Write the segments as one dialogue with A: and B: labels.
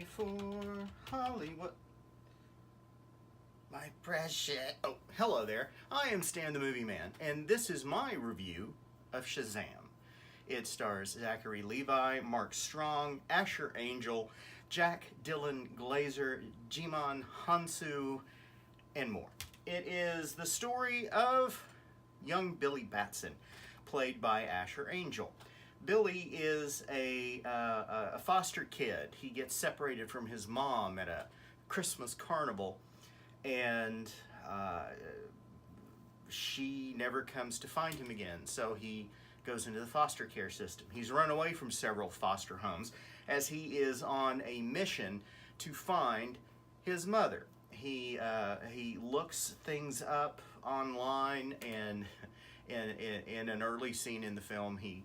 A: for Hollywood. My precious. Oh, hello there. I am Stan the Movie Man, and this is my review of Shazam. It stars Zachary Levi, Mark Strong, Asher Angel, Jack Dylan Glazer, Jimon Hansu, and more. It is the story of young Billy Batson, played by Asher Angel. Billy is a foster kid. He gets separated from his mom at a Christmas carnival, and she never comes to find him again. So he goes into the foster care system. He's run away from several foster homes as he is on a mission to find his mother. He looks things up online, and in an early scene in the film, he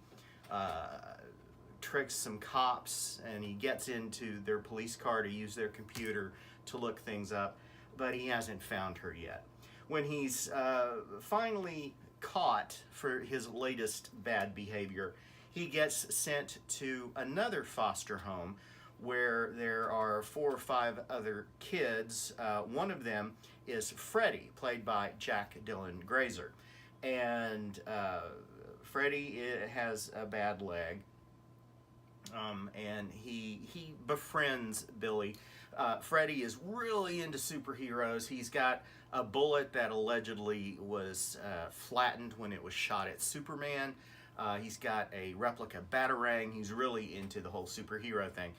A: tricks some cops, and he gets into their police car to use their computer to look things up, but he hasn't found her yet. When he's finally caught for his latest bad behavior, he gets sent to another foster home where there are 4 or 5 other kids. One of them is Freddie, played by Jack Dylan Grazer. And Freddie has a bad leg, and he befriends Billy. Freddie is really into superheroes. He's got a bullet that allegedly was flattened when it was shot at Superman. He's got a replica Batarang. He's really into the whole superhero thing.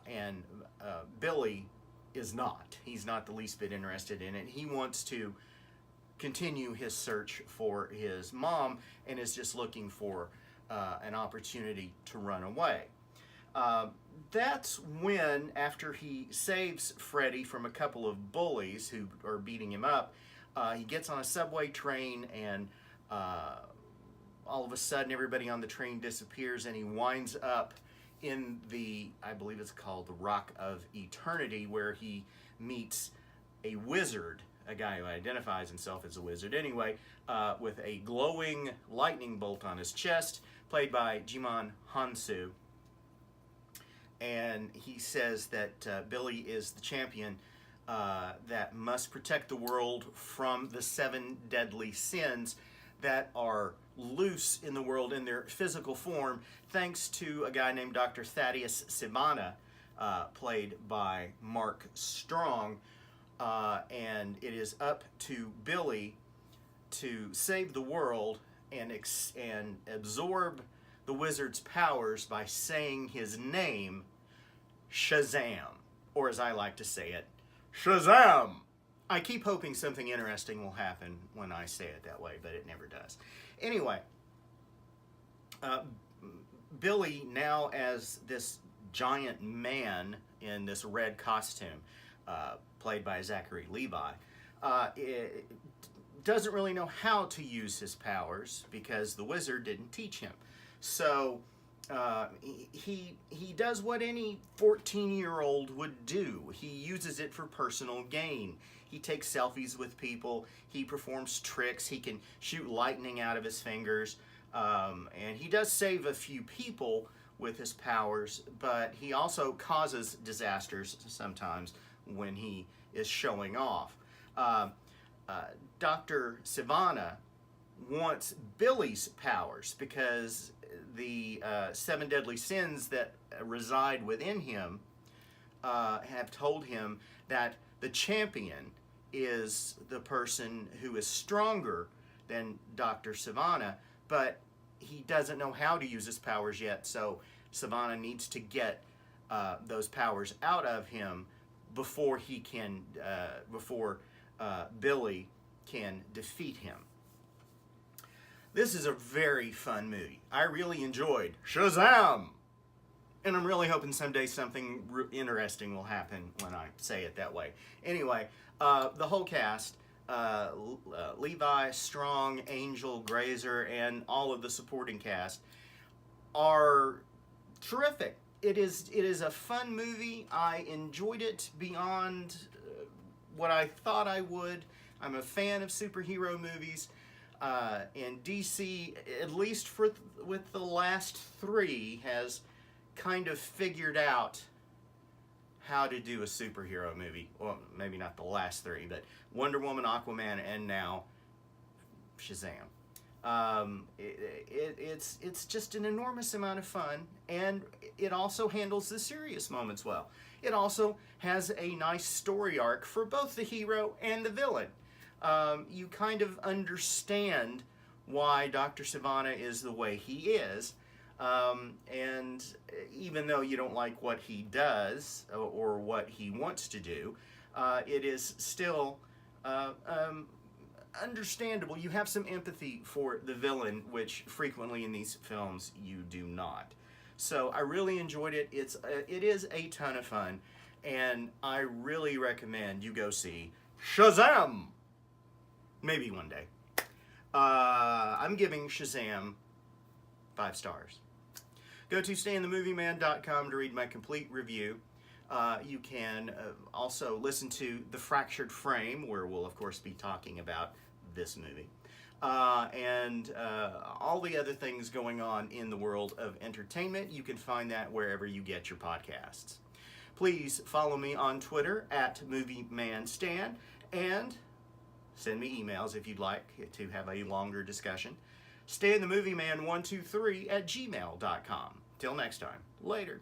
A: And Billy is not. He's not the least bit interested in it. He wants to continue his search for his mom and is just looking for an opportunity to run away. That's when, after he saves Freddie from a couple of bullies who are beating him up, he gets on a subway train, and all of a sudden everybody on the train disappears, and he winds up in the, I believe it's called the Rock of Eternity, where he meets a wizard, a guy who identifies himself as a wizard anyway, with a glowing lightning bolt on his chest, played by Jimon Hansu. And he says that Billy is the champion that must protect the world from the 7 deadly sins that are loose in the world in their physical form, thanks to a guy named Dr. Thaddeus Sivana, played by Mark Strong. And it is up to Billy to save the world and absorb the wizard's powers by saying his name, Shazam, or as I like to say it, Shazam! I keep hoping something interesting will happen when I say it that way, but it never does. Anyway, Billy, now as this giant man in this red costume, played by Zachary Levi, doesn't really know how to use his powers because the wizard didn't teach him. So he does what any 14-year-old would do. He uses it for personal gain. He takes selfies with people. He performs tricks. He can shoot lightning out of his fingers. And he does save a few people with his powers, but he also causes disasters sometimes when he is showing off. Dr. Sivana wants Billy's powers because the 7 deadly sins that reside within him have told him that the champion is the person who is stronger than Dr. Sivana, but he doesn't know how to use his powers yet, so Sivana needs to get those powers out of him before he can, Billy can defeat him. This is a very fun movie. I really enjoyed Shazam! And I'm really hoping someday something interesting will happen when I say it that way. Anyway, the whole cast, Levi, Strong, Angel, Grazer, and all of the supporting cast are terrific. It is a fun movie. I enjoyed it beyond what I thought I would. I'm a fan of superhero movies. And DC, at least with the last 3, has kind of figured out how to do a superhero movie. Well, maybe not the last three, but Wonder Woman, Aquaman, and now Shazam. It's just an enormous amount of fun, and it also handles the serious moments well. It also has a nice story arc for both the hero and the villain. You kind of understand why Dr. Sivana is the way he is, and even though you don't like what he does or what he wants to do, it is still understandable. You have some empathy for the villain, which frequently in these films you do not. So I really enjoyed it. It is a ton of fun, and I really recommend you go see Shazam. Maybe one day. I'm giving Shazam 5 stars. Go to stayinthemovieman.com to read my complete review. You can also listen to The Fractured Frame, where we'll, of course, be talking about this movie. And all the other things going on in the world of entertainment. You can find that wherever you get your podcasts. Please follow me on Twitter at MovieManStan, and send me emails if you'd like to have a longer discussion. StayInTheMovieMan123 at gmail.com. Till next time. Later.